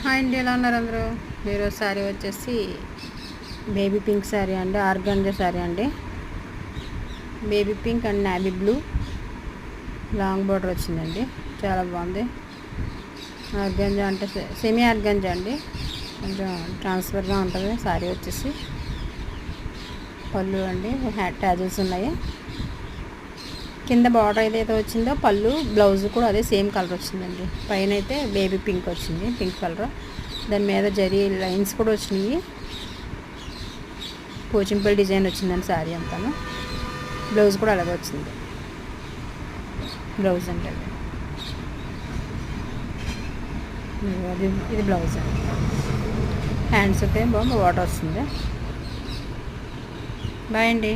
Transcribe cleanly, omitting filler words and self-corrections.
Hi అండి, ఎలా ఉన్నారు అందరూ? ఈరోజు శారీ వచ్చేసి బేబీ పింక్ శారీ అండి, ఆర్గంజా శారీ అండి. Baby pink and navy blue long border వచ్చిందండి, చాలా బాగుంది. ఆర్గంజా అంటే సెమీ ఆర్గంజా అండి, కొంచెం ట్రాన్స్ఫర్గా ఉంటుంది శారీ వచ్చేసి. పళ్ళు అండి, హ్యాట్ ట్యాజెస్ ఉన్నాయి. కింద బార్డర్ ఏదైతే వచ్చిందో పళ్ళు బ్లౌజ్ కూడా అదే సేమ్ కలర్ వచ్చిందండి. పైన అయితే బేబీ పింక్ వచ్చింది, పింక్ కలర్. దాని మీద జరీ లైన్స్ కూడా వచ్చినాయి. పోచింపల్లి డిజైన్ వచ్చిందండి శారీ అంతాను. బ్లౌజ్ కూడా అలాగే వచ్చింది. బ్లౌజ్ అంటే అది ఇది బ్లౌజ్ అండి. హ్యాండ్స్ అయితే బాగా వాటర్ వస్తుంది. బాయ్ అండి.